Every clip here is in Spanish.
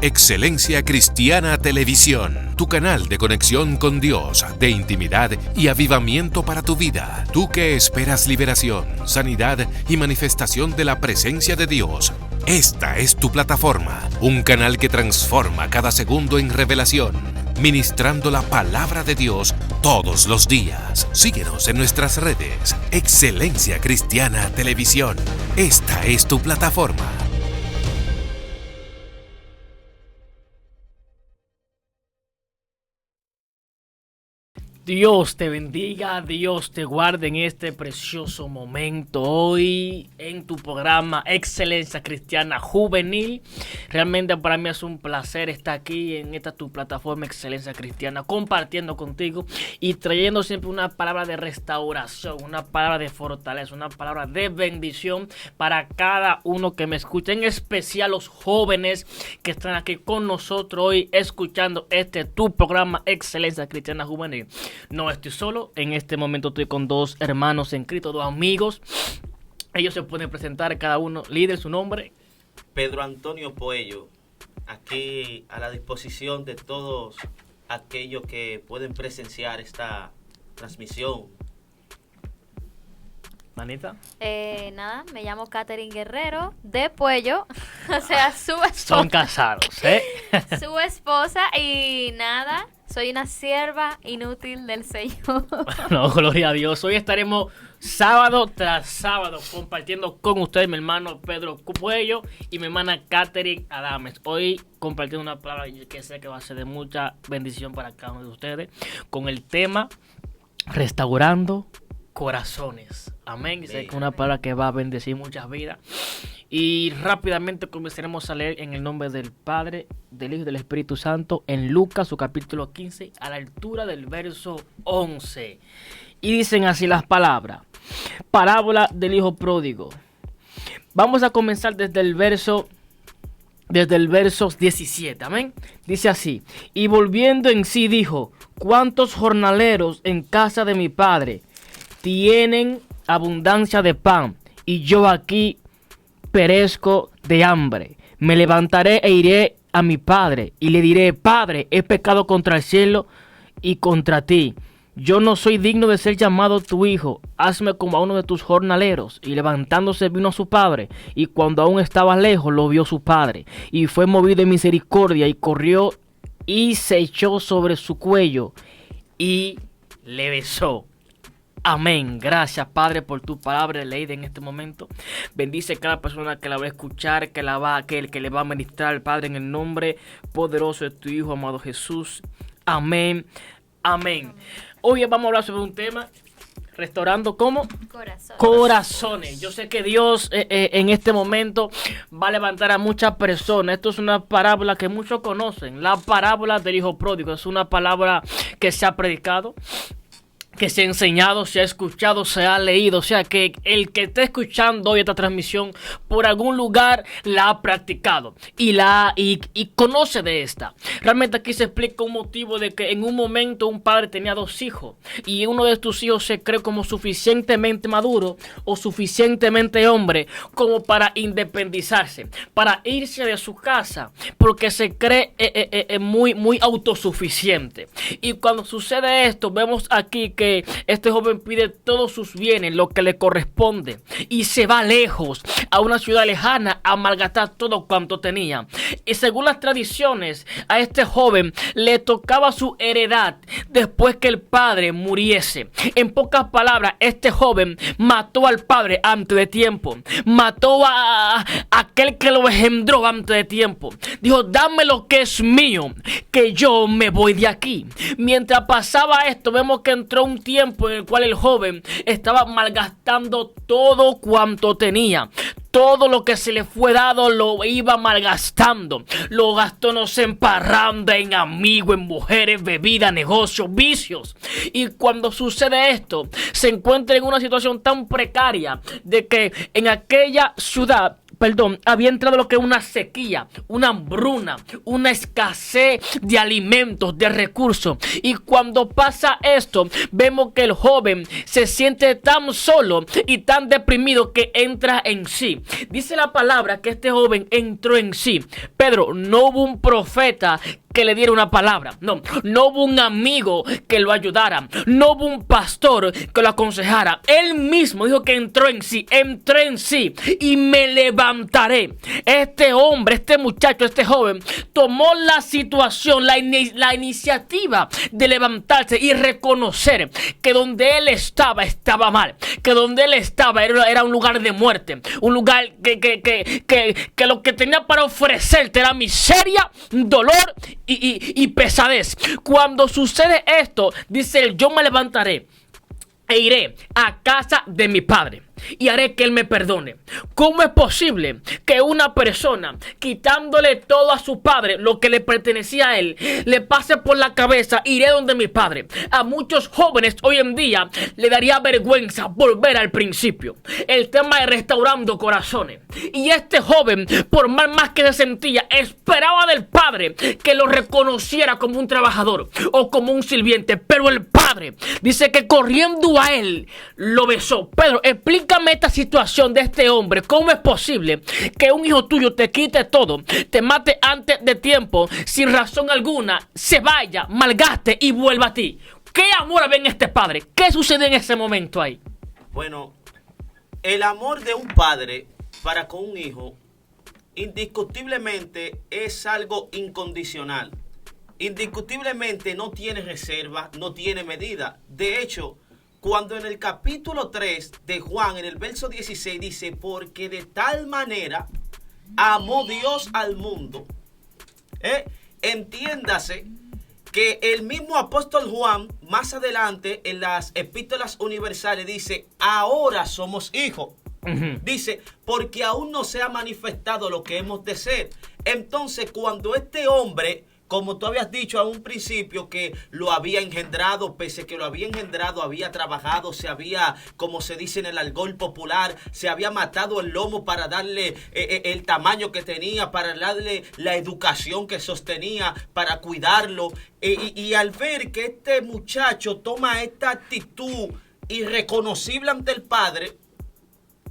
Excelencia Cristiana Televisión, tu canal de conexión con Dios, de intimidad y avivamiento para tu vida. Tú que esperas liberación, sanidad y manifestación de la presencia de Dios. Esta es tu plataforma, un canal que transforma cada segundo en revelación, ministrando la palabra de Dios todos los días. Síguenos en nuestras redes. Excelencia Cristiana Televisión. Esta es tu plataforma. Dios te bendiga, Dios te guarde en este precioso momento hoy en tu programa Excelencia Cristiana Juvenil. Realmente para mí es un placer estar aquí en esta tu plataforma Excelencia Cristiana, compartiendo contigo y trayendo siempre una palabra de restauración, una palabra de fortaleza, una palabra de bendición para cada uno que me escucha, en especial los jóvenes que están aquí con nosotros hoy escuchando tu programa Excelencia Cristiana Juvenil. No estoy solo, en este momento estoy con dos hermanos en Cristo, dos amigos. Ellos se pueden presentar, cada uno, líder, su nombre. Pedro Antonio Poello, aquí a la disposición de todos aquellos que pueden presenciar esta transmisión. Manita. Nada, me llamo Catherine Guerrero de Puello, o sea, su esposa. Son casados, ¿eh? Su esposa y nada, soy una sierva inútil del Señor. No, gloria a Dios. Hoy estaremos sábado tras sábado compartiendo con ustedes, mi hermano Pedro Puello y mi hermana Catherine Adames. Hoy compartiendo una palabra que sé que va a ser de mucha bendición para cada uno de ustedes con el tema restaurando corazones. Amén. Sé que es una palabra que va a bendecir muchas vidas. Y rápidamente comenzaremos a leer en el nombre del Padre, del Hijo y del Espíritu Santo en Lucas, su capítulo 15, a la altura del verso 11. Y dicen así las palabras. Parábola del Hijo Pródigo. Vamos a comenzar desde el verso 17, amén. Dice así: y volviendo en sí dijo: ¿cuántos jornaleros en casa de mi padre tienen abundancia de pan, y yo aquí perezco de hambre? Me levantaré e iré a mi padre, y le diré: Padre, he pecado contra el cielo y contra ti. Yo no soy digno de ser llamado tu hijo. Hazme como a uno de tus jornaleros. Y levantándose vino a su padre, y cuando aún estaba lejos lo vio su padre, y fue movido de misericordia, y corrió y se echó sobre su cuello y le besó. Amén. Gracias, Padre, por tu palabra leída en este momento. Bendice a cada persona que la va a escuchar, que le va a ministrar, Padre, en el nombre poderoso de tu Hijo, amado Jesús. Amén. Amén. Hoy vamos a hablar sobre un tema: restaurando ¿cómo? Corazones. Yo sé que Dios en este momento va a levantar a muchas personas. Esto es una parábola que muchos conocen. La parábola del Hijo Pródigo es una palabra que se ha predicado, que se ha enseñado, se ha escuchado, se ha leído. O sea que el que está escuchando hoy esta transmisión por algún lugar la ha practicado y conoce de esta. Realmente aquí se explica un motivo de que en un momento un padre tenía dos hijos, y uno de estos hijos se cree como suficientemente maduro o suficientemente hombre como para independizarse, para irse de su casa, porque se cree muy autosuficiente. Y cuando sucede esto, vemos aquí que este joven pide todos sus bienes, lo que le corresponde, y se va lejos a una ciudad lejana a malgastar todo cuanto tenía. Y según las tradiciones, a este joven le tocaba su heredad después que el padre muriese. En pocas palabras, este joven mató al padre antes de tiempo, mató a aquel que lo engendró antes de tiempo. Dijo: dame lo que es mío, que yo me voy de aquí. Mientras pasaba esto, vemos que entró un tiempo en el cual el joven estaba malgastando todo cuanto tenía. Todo lo que se le fue dado lo iba malgastando. Lo gastó, no sé, en parranda, en amigos, en mujeres, bebida, negocios, vicios. Y cuando sucede esto, se encuentra en una situación tan precaria de que en aquella ciudad había entrado lo que es una sequía, una hambruna, una escasez de alimentos, de recursos. Y cuando pasa esto, vemos que el joven se siente tan solo y tan deprimido que entra en sí. Dice la palabra que este joven entró en sí. Pedro, no hubo un profeta que le diera una palabra, no hubo un amigo que lo ayudara, no hubo un pastor que lo aconsejara. Él mismo dijo que entró en sí y me levantaré. Este hombre, este muchacho, este joven tomó la situación, la iniciativa de levantarse y reconocer que donde él estaba mal, que donde él estaba era un lugar de muerte, un lugar que lo que tenía para ofrecerte era miseria, dolor y pesadez. Cuando sucede esto, dice él, yo me levantaré e iré a casa de mi padre y haré que él me perdone. ¿Cómo es posible que una persona, quitándole todo a su padre, lo que le pertenecía a él, le pase por la cabeza, iré donde mi padre? A muchos jóvenes hoy en día le daría vergüenza volver al principio. El tema es restaurando corazones. Y este joven, por más que se sentía, esperaba del padre que lo reconociera como un trabajador o como un sirviente. Pero el padre dice que corriendo a él, lo besó. Pedro, explícame esta situación de este hombre. ¿Cómo es posible que un hijo tuyo te quite todo, te mate antes de tiempo, sin razón alguna, se vaya, malgaste y vuelva a ti? ¿Qué amor había en este padre? ¿Qué sucede en ese momento ahí? Bueno, el amor de un padre para con un hijo indiscutiblemente es algo incondicional. Indiscutiblemente no tiene reserva, no tiene medida. De hecho, cuando en el capítulo 3 de Juan, en el verso 16, dice, porque de tal manera amó Dios al mundo. Entiéndase que el mismo apóstol Juan, más adelante en las epístolas universales, dice, ahora somos hijos. Dice, porque aún no se ha manifestado lo que hemos de ser. Entonces, cuando este hombre, como tú habías dicho a un principio, que lo había engendrado, pese que lo había engendrado, había trabajado, se había, como se dice en el argot popular, se había matado el lomo para darle el tamaño que tenía, para darle la educación que sostenía, para cuidarlo. Y al ver que este muchacho toma esta actitud irreconocible ante el padre,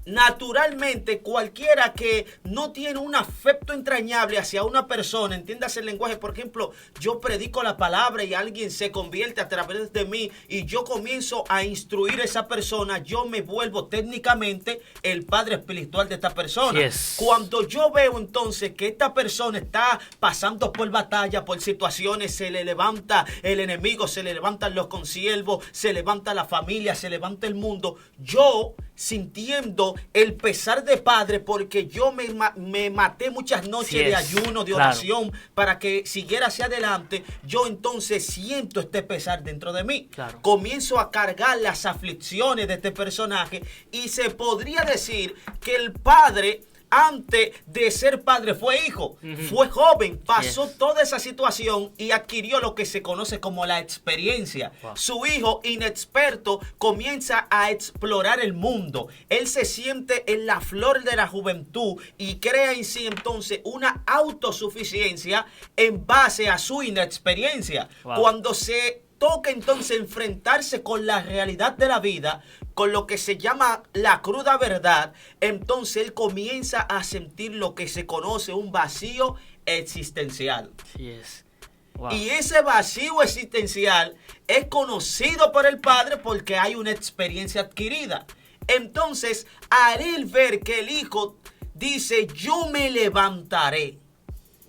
naturalmente cualquiera que no tiene un afecto entrañable hacia una persona, entiéndase el lenguaje, por ejemplo, yo predico la palabra y alguien se convierte a través de mí y yo comienzo a instruir a esa persona, yo me vuelvo técnicamente el padre espiritual de esta persona. Yes. Cuando yo veo entonces que esta persona está pasando por batalla, por situaciones, se le levanta el enemigo, se le levantan los consiervos, se levanta la familia, se levanta el mundo, yo sintiendo el pesar de padre, porque yo me maté muchas noches de ayuno, de oración, para que siguiera hacia adelante, yo entonces siento este pesar dentro de mí. Comienzo a cargar las aflicciones de este personaje y se podría decir que el padre, antes de ser padre, fue hijo, fue joven, pasó toda esa situación y adquirió lo que se conoce como la experiencia. Su hijo, inexperto, comienza a explorar el mundo. Él se siente en la flor de la juventud y crea en sí entonces una autosuficiencia en base a su inexperiencia. Cuando se toca entonces enfrentarse con la realidad de la vida, con lo que se llama la cruda verdad, entonces él comienza a sentir lo que se conoce un vacío existencial. Y ese vacío existencial es conocido por el padre porque hay una experiencia adquirida. Entonces, al él ver que el hijo dice, yo me levantaré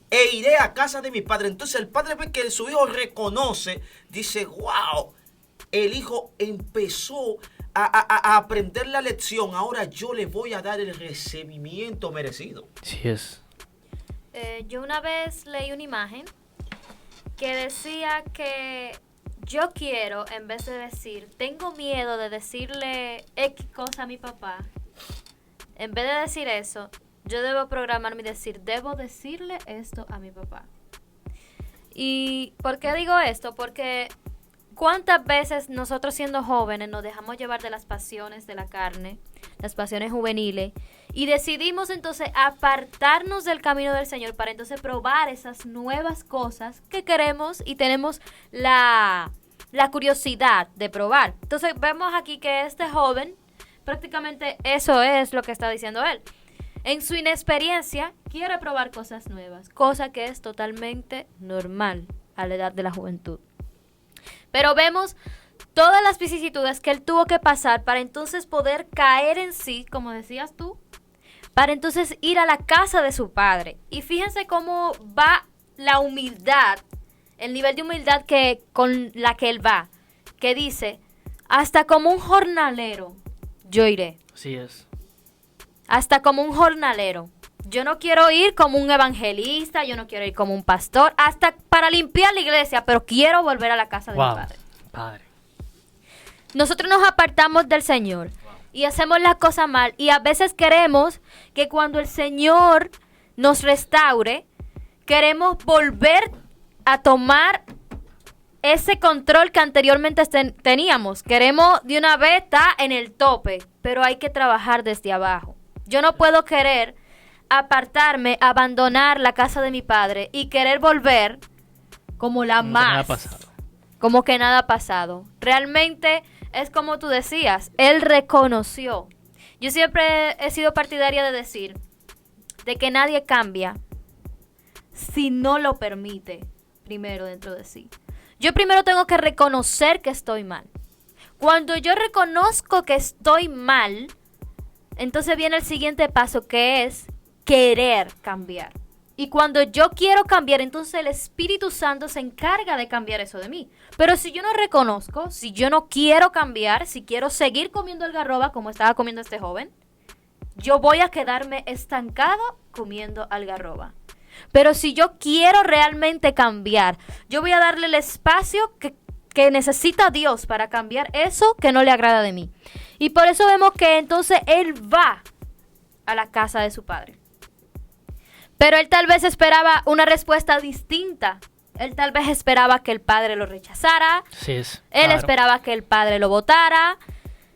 e iré a casa de mi padre. Entonces el padre ve que su hijo reconoce, dice, wow, el hijo empezó a aprender la lección, ahora yo le voy a dar el recibimiento merecido. Yo una vez leí una imagen que decía que yo quiero, en vez de decir, tengo miedo de decirle X cosa a mi papá, en vez de decir eso, yo debo programarme y decir, debo decirle esto a mi papá. ¿Y por qué digo esto? Porque ¿cuántas veces nosotros siendo jóvenes nos dejamos llevar de las pasiones de la carne, las pasiones juveniles, y decidimos entonces apartarnos del camino del Señor para entonces probar esas nuevas cosas que queremos y tenemos la curiosidad de probar. Entonces vemos aquí que este joven, prácticamente eso es lo que está diciendo él. En su inexperiencia quiere probar cosas nuevas, cosa que es totalmente normal a la edad de la juventud. Pero vemos todas las vicisitudes que él tuvo que pasar para entonces poder caer en sí, como decías tú, para entonces ir a la casa de su padre. Y fíjense cómo va la humildad, el nivel de humildad con la que él va, que dice, hasta como un jornalero yo iré. Así es. Hasta como un jornalero. Yo no quiero ir como un evangelista, yo no quiero ir como un pastor, hasta para limpiar la iglesia, pero quiero volver a la casa de mi padre. Padre. Nosotros nos apartamos del Señor y hacemos las cosas mal, y a veces queremos que cuando el Señor nos restaure, queremos volver a tomar ese control que anteriormente teníamos. Queremos de una vez estar en el tope, pero hay que trabajar desde abajo. Yo no puedo querer apartarme, abandonar la casa de mi padre y querer volver como la más. Como que nada ha pasado. Realmente es como tú decías, él reconoció. Yo siempre he sido partidaria de decir de que nadie cambia si no lo permite primero dentro de sí. Yo primero tengo que reconocer que estoy mal. Cuando yo reconozco que estoy mal, entonces viene el siguiente paso, que es querer cambiar. Y cuando yo quiero cambiar, entonces el Espíritu Santo se encarga de cambiar eso de mí. Pero si yo no reconozco, si yo no quiero cambiar, si quiero seguir comiendo algarroba como estaba comiendo este joven, yo voy a quedarme estancado comiendo algarroba. Pero si yo quiero realmente cambiar, yo voy a darle el espacio que necesita Dios para cambiar eso que no le agrada de mí. Y por eso vemos que entonces él va a la casa de su padre. Pero él tal vez esperaba una respuesta distinta. Él tal vez esperaba que el padre lo rechazara. Sí es, él claro. esperaba que el padre lo votara.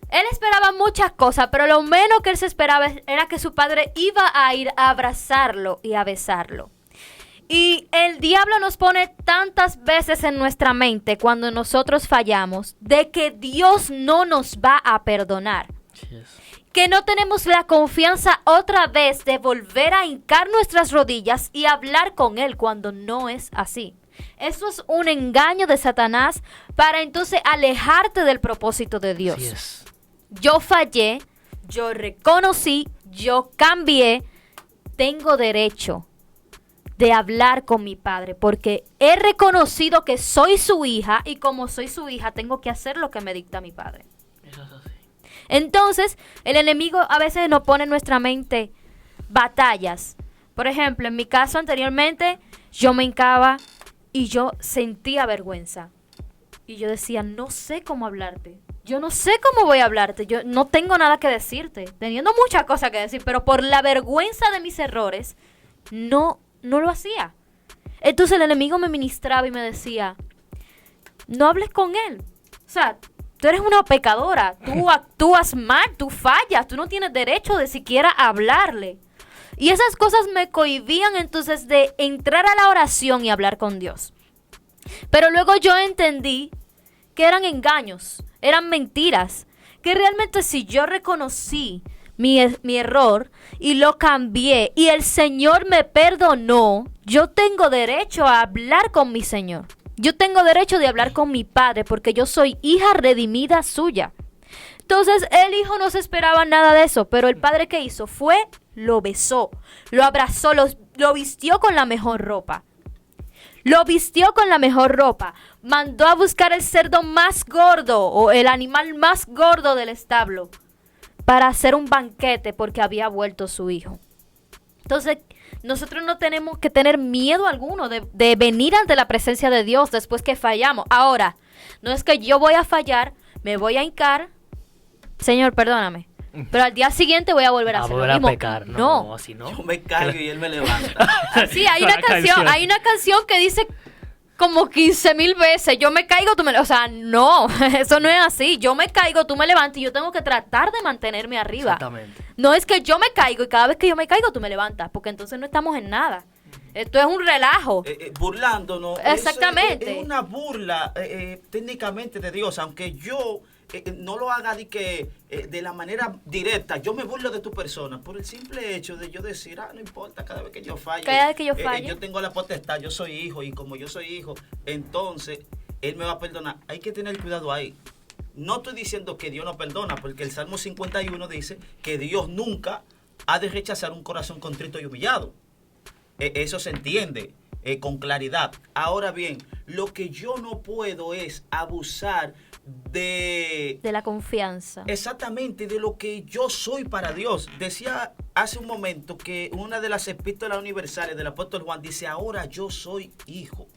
Él esperaba muchas cosas, pero lo menos que él se esperaba era que su padre iba a ir a abrazarlo y a besarlo. Y el diablo nos pone tantas veces en nuestra mente cuando nosotros fallamos de que Dios no nos va a perdonar. Sí es. Que no tenemos la confianza otra vez de volver a hincar nuestras rodillas y hablar con Él cuando no es así. Eso es un engaño de Satanás para entonces alejarte del propósito de Dios. Sí es. Yo fallé, yo reconocí, yo cambié, tengo derecho de hablar con mi padre porque he reconocido que soy su hija y como soy su hija tengo que hacer lo que me dicta mi padre. Eso es así. Entonces, el enemigo a veces nos pone en nuestra mente batallas. Por ejemplo, en mi caso anteriormente, yo me hincaba y yo sentía vergüenza. Y yo decía, no sé cómo hablarte. Yo no sé cómo voy a hablarte. Yo no tengo nada que decirte. Teniendo muchas cosas que decir, pero por la vergüenza de mis errores, no lo hacía. Entonces el enemigo me ministraba y me decía, no hables con él. O sea, tú eres una pecadora, tú actúas mal, tú fallas, tú no tienes derecho de siquiera hablarle. Y esas cosas me cohibían entonces de entrar a la oración y hablar con Dios. Pero luego yo entendí que eran engaños, eran mentiras, que realmente si yo reconocí mi error y lo cambié y el Señor me perdonó, yo tengo derecho a hablar con mi Señor. Yo tengo derecho de hablar con mi padre porque yo soy hija redimida suya. Entonces el hijo no se esperaba nada de eso, pero el padre que hizo fue, lo besó, lo abrazó, lo vistió con la mejor ropa. Lo vistió con la mejor ropa, mandó a buscar el cerdo más gordo o el animal más gordo del establo para hacer un banquete porque había vuelto su hijo. Entonces, nosotros no tenemos que tener miedo alguno de venir ante la presencia de Dios después que fallamos. Ahora, no es que yo voy a fallar, me voy a hincar, Señor, perdóname, pero al día siguiente voy a volver a hacer lo mismo. A pecar, no, así no. Yo me caigo y él me levanta. Sí, hay una canción que dice como 15,000 veces. Yo me caigo, tú me... O sea, no, eso no es así. Yo me caigo, tú me levantas y yo tengo que tratar de mantenerme arriba. Exactamente. No es que yo me caigo y cada vez que yo me caigo tú me levantas, porque entonces no estamos en nada. Esto es un relajo. Burlándonos. Exactamente. Es una burla técnicamente de Dios, aunque yo no lo haga de la manera directa. Yo me burlo de tu persona por el simple hecho de yo decir, no importa, cada vez que yo falle. Cada vez que yo falle. Yo tengo la potestad, yo soy hijo, y como yo soy hijo, entonces Él me va a perdonar. Hay que tener cuidado ahí. No estoy diciendo que Dios no perdona, porque el Salmo 51 dice que Dios nunca ha de rechazar un corazón contrito y humillado. Eso se entiende con claridad. Ahora bien, lo que yo no puedo es abusar de la confianza. Exactamente, de lo que yo soy para Dios. Decía hace un momento que una de las epístolas universales del apóstol Juan dice, ahora yo soy hijo,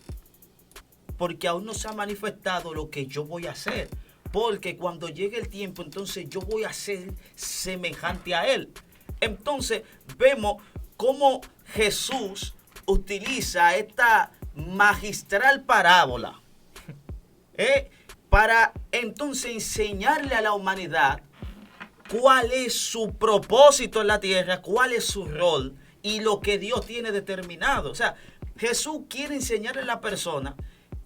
porque aún no se ha manifestado lo que yo voy a hacer, porque cuando llegue el tiempo, entonces yo voy a ser semejante a Él. Entonces vemos cómo Jesús utiliza esta magistral parábola para entonces enseñarle a la humanidad cuál es su propósito en la tierra, cuál es su rol y lo que Dios tiene determinado. O sea, Jesús quiere enseñarle a la persona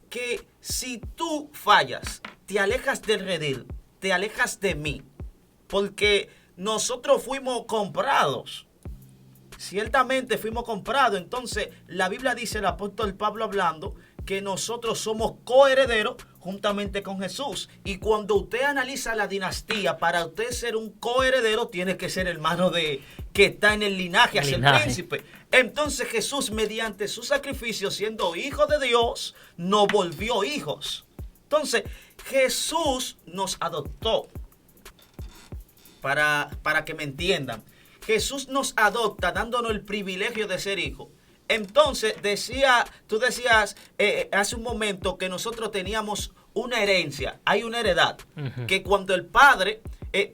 que si tú fallas, te alejas del redil, te alejas de mí, porque nosotros fuimos comprados. Ciertamente fuimos comprados. Entonces la Biblia dice, el apóstol Pablo hablando, que nosotros somos coherederos juntamente con Jesús. Y cuando usted analiza la dinastía, para usted ser un coheredero tiene que ser hermano de que está en el linaje hacia el príncipe. Entonces Jesús, mediante su sacrificio, siendo hijo de Dios, nos volvió hijos. Entonces Jesús nos adoptó. Para que me entiendan, Jesús nos adopta dándonos el privilegio de ser hijos. Entonces, tú decías hace un momento que nosotros teníamos una herencia, hay una heredad, que cuando el padre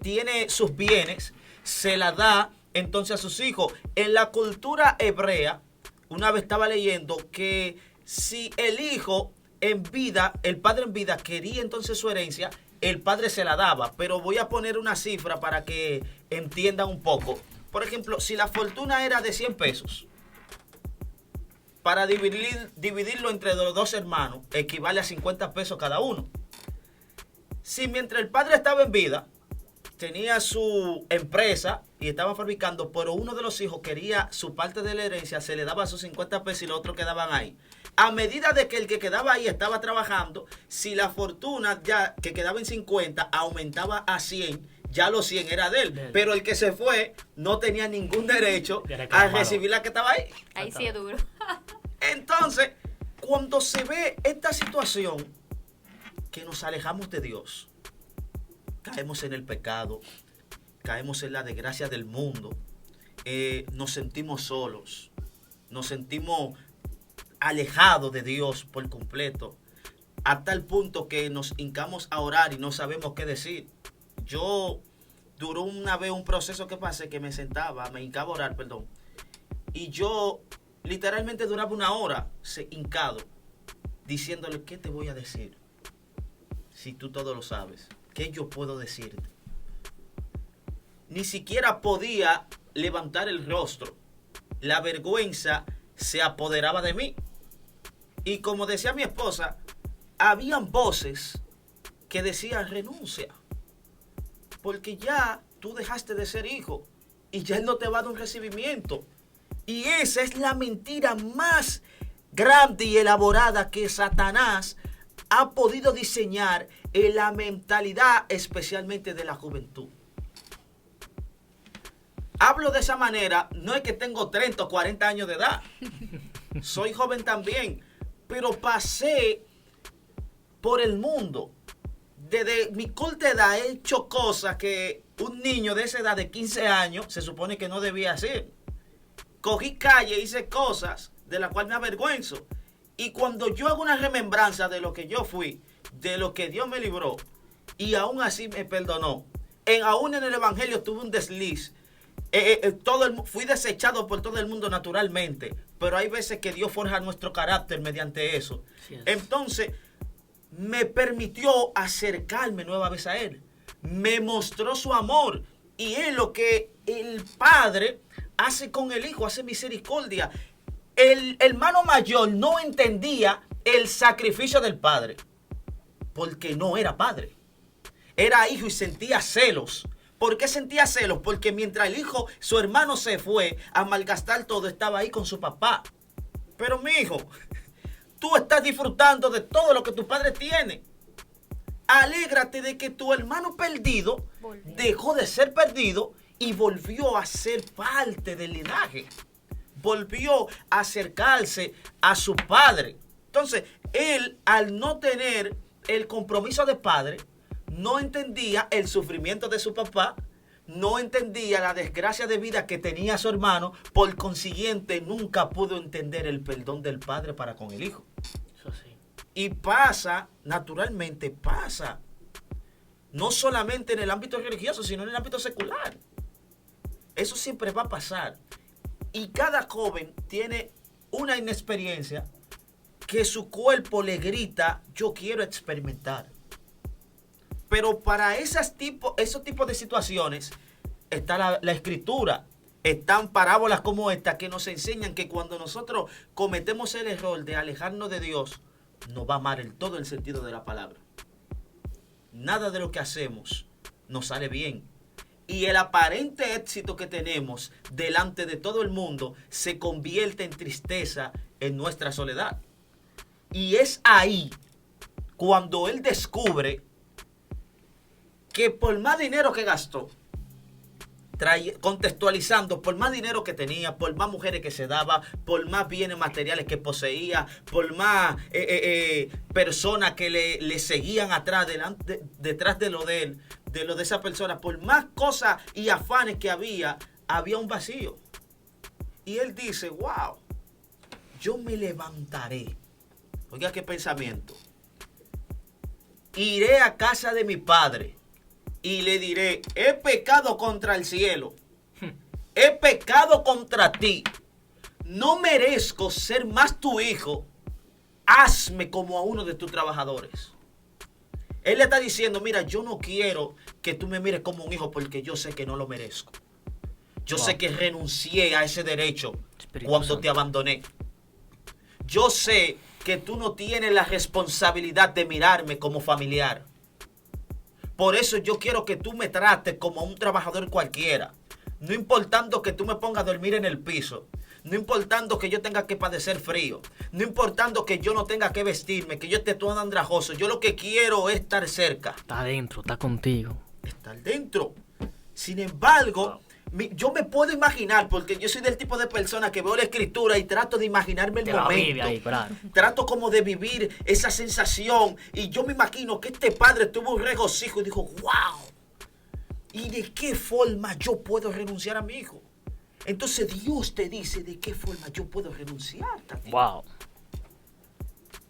tiene sus bienes, se la da entonces a sus hijos. En la cultura hebrea, una vez estaba leyendo que si el hijo en vida, el padre en vida quería entonces su herencia, el padre se la daba. Pero voy a poner una cifra para que entiendan un poco. Por ejemplo, si la fortuna era de 100 pesos, para dividirlo entre los dos hermanos, equivale a 50 pesos cada uno. Si mientras el padre estaba en vida, tenía su empresa y estaba fabricando, pero uno de los hijos quería su parte de la herencia, se le daba sus 50 pesos y los otros quedaban ahí. A medida de que el que quedaba ahí estaba trabajando, si la fortuna ya que quedaba en 50 aumentaba a 100, ya los 100 era de él. Pero el que se fue no tenía ningún derecho a recibir la que estaba ahí. Ahí sí es duro. Entonces, cuando se ve esta situación, que nos alejamos de Dios, caemos en el pecado, caemos en la desgracia del mundo, nos sentimos solos, nos sentimos alejados de Dios por completo, a tal punto que nos hincamos a orar y no sabemos qué decir. Yo duró una vez un proceso que pasé que me hincaba a orar, y yo literalmente duraba una hora hincado, diciéndole, ¿qué te voy a decir? Si tú todo lo sabes, ¿qué yo puedo decirte? Ni siquiera podía levantar el rostro. La vergüenza se apoderaba de mí. Y como decía mi esposa, habían voces que decían, renuncia, porque ya tú dejaste de ser hijo y ya Él no te va a dar un recibimiento. Y esa es la mentira más grande y elaborada que Satanás ha podido diseñar en la mentalidad, especialmente de la juventud. Hablo de esa manera, no es que tengo 30 o 40 años de edad. Soy joven también, pero pasé por el mundo. Desde mi corta edad he hecho cosas que un niño de esa edad de 15 años se supone que no debía hacer. Cogí calle, hice cosas de las cuales me avergüenzo. Y cuando yo hago una remembranza de lo que yo fui, de lo que Dios me libró, y aún así me perdonó, aún en el Evangelio tuve un desliz, Fui desechado por todo el mundo naturalmente, pero hay veces que Dios forja nuestro carácter mediante eso. Entonces, me permitió acercarme nueva vez a Él. Me mostró su amor. Y es lo que el Padre hace con el Hijo, hace misericordia. El hermano mayor no entendía el sacrificio del Padre, porque no era padre. Era hijo y sentía celos. ¿Por qué sentía celos? Porque mientras el hijo, su hermano se fue a malgastar todo, estaba ahí con su papá. Pero mi hijo, tú estás disfrutando de todo lo que tu padre tiene. Alégrate de que tu hermano perdido dejó de ser perdido y volvió a ser parte del linaje. Volvió a acercarse a su padre. Entonces, él, al no tener el compromiso de padre, no entendía el sufrimiento de su papá, no entendía la desgracia de vida que tenía su hermano, por consiguiente nunca pudo entender el perdón del padre para con el hijo. Eso sí. Y pasa, naturalmente pasa, no solamente en el ámbito religioso, sino en el ámbito secular. Eso siempre va a pasar. Y cada joven tiene una inexperiencia que su cuerpo le grita, yo quiero experimentar. Pero para esos tipos de situaciones está la escritura. Están parábolas como esta que nos enseñan que cuando nosotros cometemos el error de alejarnos de Dios, nos va a amar en todo el sentido de la palabra. Nada de lo que hacemos nos sale bien. Y el aparente éxito que tenemos delante de todo el mundo se convierte en tristeza en nuestra soledad. Y es ahí cuando él descubre que por más dinero que gastó, contextualizando, por más dinero que tenía, por más mujeres que se daba, por más bienes materiales que poseía, por más personas que le seguían atrás, detrás de lo de él, de lo de esa persona, por más cosas y afanes que había un vacío. Y él dice, wow, yo me levantaré. Oiga qué pensamiento. Iré a casa de mi padre y le diré, he pecado contra el cielo, he pecado contra ti, no merezco ser más tu hijo, hazme como a uno de tus trabajadores. Él le está diciendo, mira, yo no quiero que tú me mires como un hijo porque yo sé que no lo merezco. Yo sé que renuncié a ese derecho cuando te abandoné. Yo sé que tú no tienes la responsabilidad de mirarme como familiar. Por eso yo quiero que tú me trates como un trabajador cualquiera. No importando que tú me pongas a dormir en el piso. No importando que yo tenga que padecer frío. No importando que yo no tenga que vestirme, que yo esté todo andrajoso. Yo lo que quiero es estar cerca. Está dentro, está contigo. Estar dentro. Sin embargo, yo me puedo imaginar, porque yo soy del tipo de persona que veo la escritura y trato de imaginarme el momento. Ahí, claro. Trato como de vivir esa sensación. Y yo me imagino que este padre tuvo un regocijo y dijo, wow. ¿Y de qué forma yo puedo renunciar a mi hijo? Entonces Dios te dice de qué forma yo puedo renunciar a ti. Wow.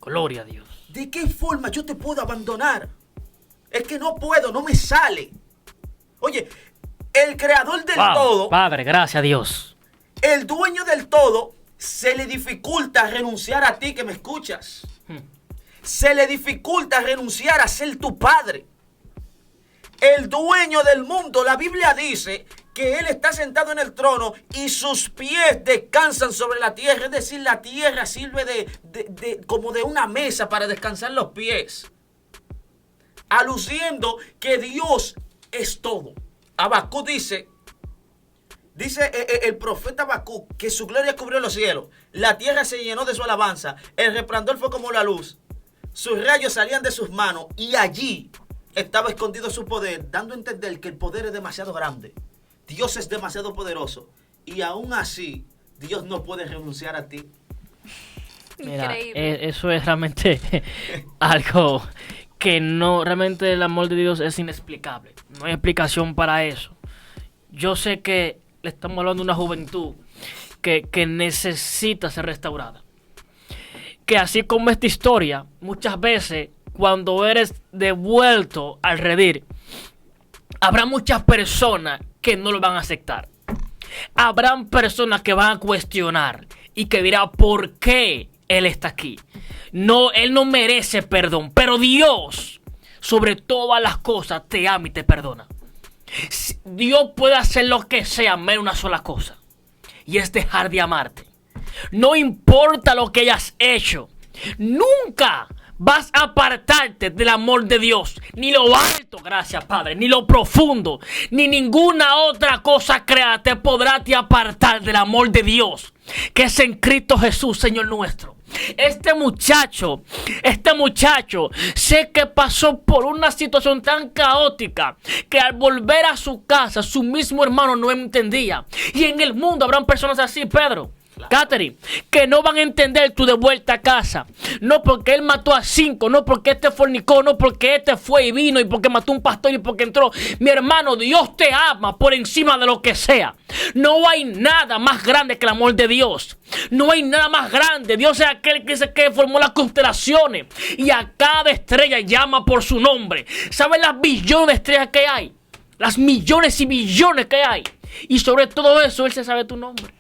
Gloria a Dios. ¿De qué forma yo te puedo abandonar? Es que no puedo, no me sale. Oye, el creador del todo, Padre, gracias a Dios. el dueño del todo, se le dificulta renunciar a ti que me escuchas. Se le dificulta renunciar a ser tu padre. El dueño del mundo, la Biblia dice que Él está sentado en el trono y sus pies descansan sobre la tierra. Es decir, la tierra sirve como de una mesa para descansar los pies. Aluciendo que Dios es todo. Habacuc dice el profeta Habacuc que su gloria cubrió los cielos. La tierra se llenó de su alabanza. El resplandor fue como la luz. Sus rayos salían de sus manos y allí estaba escondido su poder, dando a entender que el poder es demasiado grande. Dios es demasiado poderoso. Y aún así, Dios no puede renunciar a ti. Mira, Increíble. eso es realmente algo que no, realmente el amor de Dios es inexplicable. No hay explicación para eso. Yo sé que le estamos hablando de una juventud que necesita ser restaurada. Que así como esta historia, muchas veces cuando eres devuelto al redil, habrá muchas personas que no lo van a aceptar. Habrán personas que van a cuestionar y que dirán por qué él está aquí. No, él no merece perdón, pero Dios, sobre todas las cosas, te ama y te perdona. Dios puede hacer lo que sea, menos una sola cosa, y es dejar de amarte. No importa lo que hayas hecho, nunca vas a apartarte del amor de Dios. Ni lo alto, gracias Padre, ni lo profundo, ni ninguna otra cosa creada te podrá apartar del amor de Dios, que es en Cristo Jesús, Señor nuestro. Este muchacho, sé que pasó por una situación tan caótica que al volver a su casa, su mismo hermano no entendía. Y en el mundo habrán personas así, Pedro, Catherine, que no van a entender tu de vuelta a casa. No porque él mató a 5, no porque este fornicó, no porque este fue y vino, y porque mató a un pastor y porque entró. Mi hermano, Dios te ama por encima de lo que sea. No hay nada más grande que el amor de Dios. No hay nada más grande. Dios es aquel que dice que formó las constelaciones y a cada estrella llama por su nombre. ¿Sabes las billones de estrellas que hay? Las millones y billones que hay. Y sobre todo eso, Él se sabe tu nombre.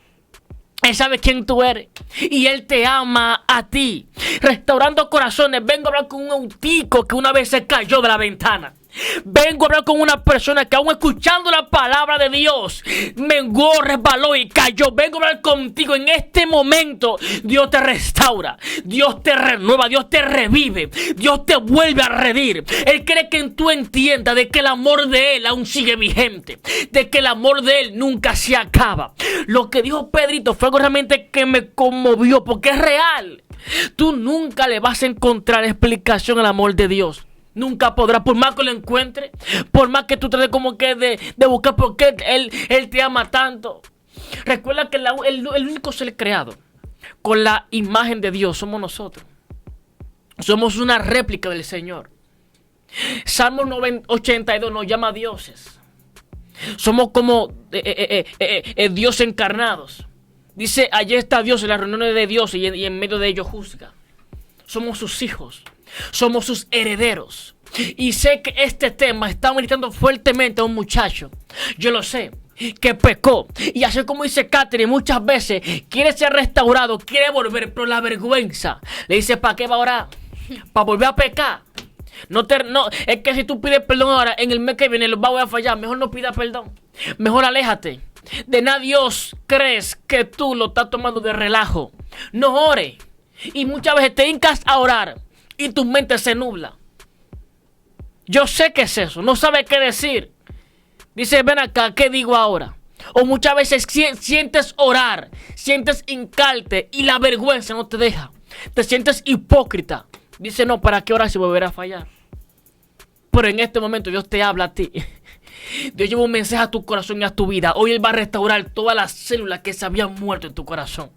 Él sabe quién tú eres y Él te ama a ti. Restaurando corazones, vengo a hablar con un autico que una vez se cayó de la ventana. Vengo a hablar con una persona que aún escuchando la palabra de Dios mengó, resbaló y cayó. Vengo a hablar contigo en este momento. Dios te restaura, Dios te renueva, Dios te revive, Dios te vuelve a redimir. Él quiere que tú entiendas de que el amor de Él aún sigue vigente, de que el amor de Él nunca se acaba. Lo que dijo Pedrito fue algo realmente que me conmovió, porque es real. Tú nunca le vas a encontrar explicación al amor de Dios. Nunca podrás, por más que lo encuentre, por más que tú trates como que de buscar por qué él te ama tanto. Recuerda que el único ser creado con la imagen de Dios somos nosotros. Somos una réplica del Señor. Salmo 82 nos llama dioses. Somos como dioses encarnados. Dice, allí está Dios en las reuniones de Dios y en medio de ellos juzga. Somos sus hijos. Somos sus herederos. Y sé que este tema está militando fuertemente a un muchacho. Yo lo sé, que pecó. Y así como dice Catherine, muchas veces quiere ser restaurado, quiere volver, pero la vergüenza le dice, ¿para qué va a orar? ¿Para volver a pecar? No, es que si tú pides perdón ahora, en el mes que viene lo vas a fallar. Mejor no pidas perdón. Mejor aléjate. De nada Dios crees que tú lo estás tomando de relajo. No ore. Y muchas veces te hincas a orar y tu mente se nubla. Yo sé que es eso. No sabe qué decir. Dice, ven acá, ¿qué digo ahora? O muchas veces sientes orar, sientes hincarte y la vergüenza no te deja. Te sientes hipócrita. Dice, no, ¿para qué orar si volverá a fallar? Pero en este momento Dios te habla a ti. Dios lleva un mensaje a tu corazón y a tu vida. Hoy Él va a restaurar todas las células que se habían muerto en tu corazón.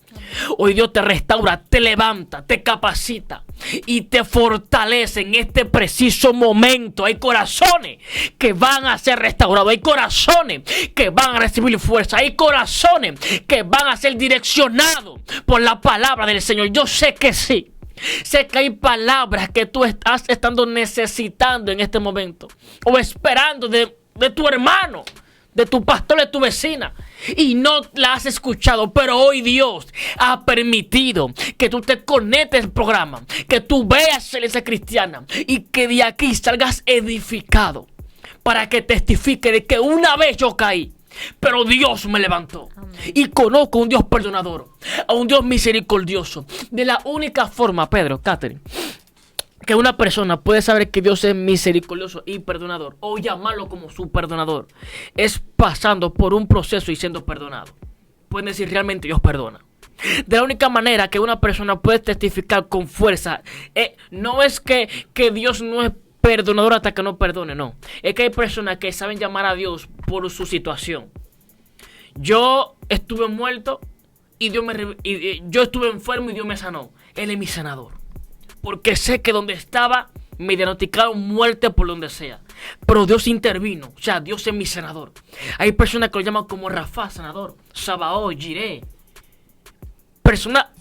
Hoy Dios te restaura, te levanta, te capacita y te fortalece en este preciso momento. Hay corazones que van a ser restaurados. Hay corazones que van a recibir fuerza. Hay corazones que van a ser direccionados por la palabra del Señor. Yo sé que sí. Sé que hay palabras que tú estás estando necesitando en este momento o esperando de tu hermano, de tu pastor, de tu vecina, y no la has escuchado. Pero hoy Dios ha permitido que tú te conectes al programa, que tú veas Celesia Cristiana y que de aquí salgas edificado para que testifique de que una vez yo caí, pero Dios me levantó. Amén. Y conozco a un Dios perdonador, a un Dios misericordioso. De la única forma, Pedro, Catherine, que una persona puede saber que Dios es misericordioso y perdonador, o llamarlo como su perdonador, es pasando por un proceso y siendo perdonado. Pueden decir, realmente Dios perdona. De la única manera que una persona puede testificar con fuerza, no es que Dios no es perdonador hasta que no perdone, no. Es que hay personas que saben llamar a Dios por su situación. Yo estuve muerto y yo estuve enfermo y Dios me sanó. Él es mi sanador. Porque sé que donde estaba me diagnosticaron muerte por donde sea. Pero Dios intervino. O sea, Dios es mi sanador. Hay personas que lo llaman como Rafa, sanador. Sabaoth, Jireh.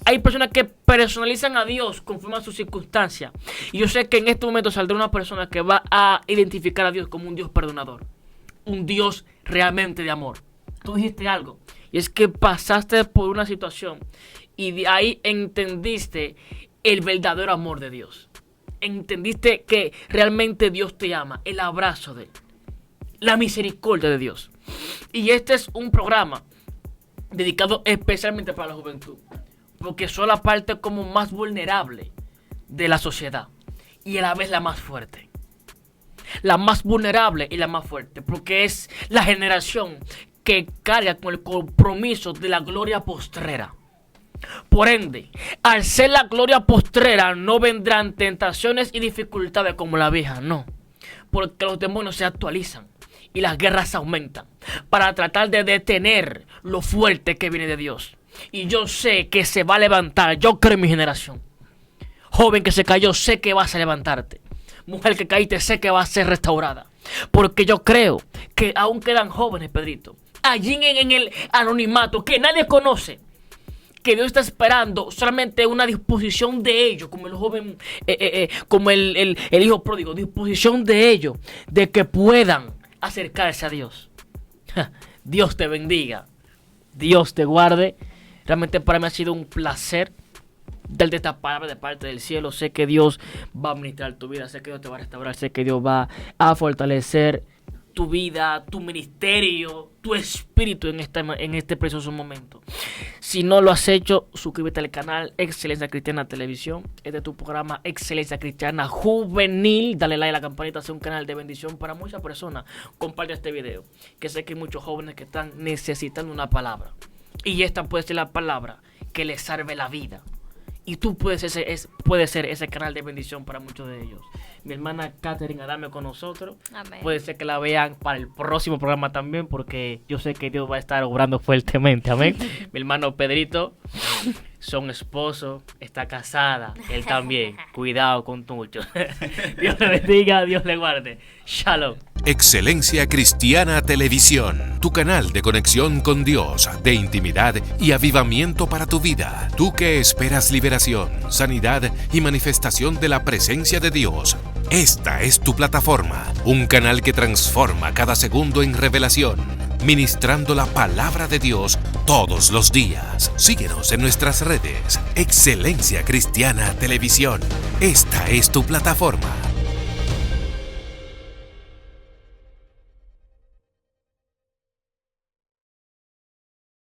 Hay personas que personalizan a Dios conforme a sus circunstancias. Y yo sé que en este momento saldrá una persona que va a identificar a Dios como un Dios perdonador. Un Dios realmente de amor. Tú dijiste algo Y es que pasaste por una situación y de ahí entendiste el verdadero amor de Dios. Entendiste que realmente Dios te ama, el abrazo de Él, la misericordia de Dios. Y este es un programa dedicado especialmente para la juventud, porque son la parte como más vulnerable de la sociedad y a la vez la más fuerte. La más vulnerable y la más fuerte, porque es la generación que carga con el compromiso de la gloria postrera. Por ende, al ser la gloria postrera, no vendrán tentaciones y dificultades como la vieja, no. Porque los demonios se actualizan y las guerras aumentan para tratar de detener lo fuerte que viene de Dios. Y yo sé que se va a levantar, yo creo en mi generación. Joven que se cayó, sé que vas a levantarte. Mujer que caíste, sé que va a ser restaurada. Porque yo creo que aún quedan jóvenes, Pedrito, allí en el anonimato que nadie conoce, que Dios está esperando solamente una disposición de ellos, como el joven, como el hijo pródigo, disposición de ellos, de que puedan acercarse a Dios. Dios te bendiga, Dios te guarde. Realmente para mí ha sido un placer darte esta palabra de parte del cielo. Sé que Dios va a ministrar tu vida, sé que Dios te va a restaurar, sé que Dios va a fortalecer tu vida, tu ministerio, tu espíritu en este precioso momento. Si no lo has hecho, suscríbete al canal Excelencia Cristiana Televisión. Este es tu programa Excelencia Cristiana Juvenil. Dale like a la campanita, es un canal de bendición para muchas personas. Comparte este video, que sé que hay muchos jóvenes que están necesitando una palabra. Y esta puede ser la palabra que les salve la vida. Y tú puedes ser ese canal de bendición para muchos de ellos. Mi hermana Catherine Adame con nosotros. Amén. Puede ser que la vean para el próximo programa también, porque yo sé que Dios va a estar obrando fuertemente. Amén. Mi hermano Pedrito, son esposos, está casada, él también. Cuidado con tuyo. Dios le bendiga, Dios le guarde. Shalom. Excelencia Cristiana Televisión, tu canal de conexión con Dios, de intimidad y avivamiento para tu vida. Tú que esperas liberación, sanidad y manifestación de la presencia de Dios. Esta es tu plataforma, un canal que transforma cada segundo en revelación, ministrando la palabra de Dios todos los días. Síguenos en nuestras redes. Excelencia Cristiana Televisión. Esta es tu plataforma.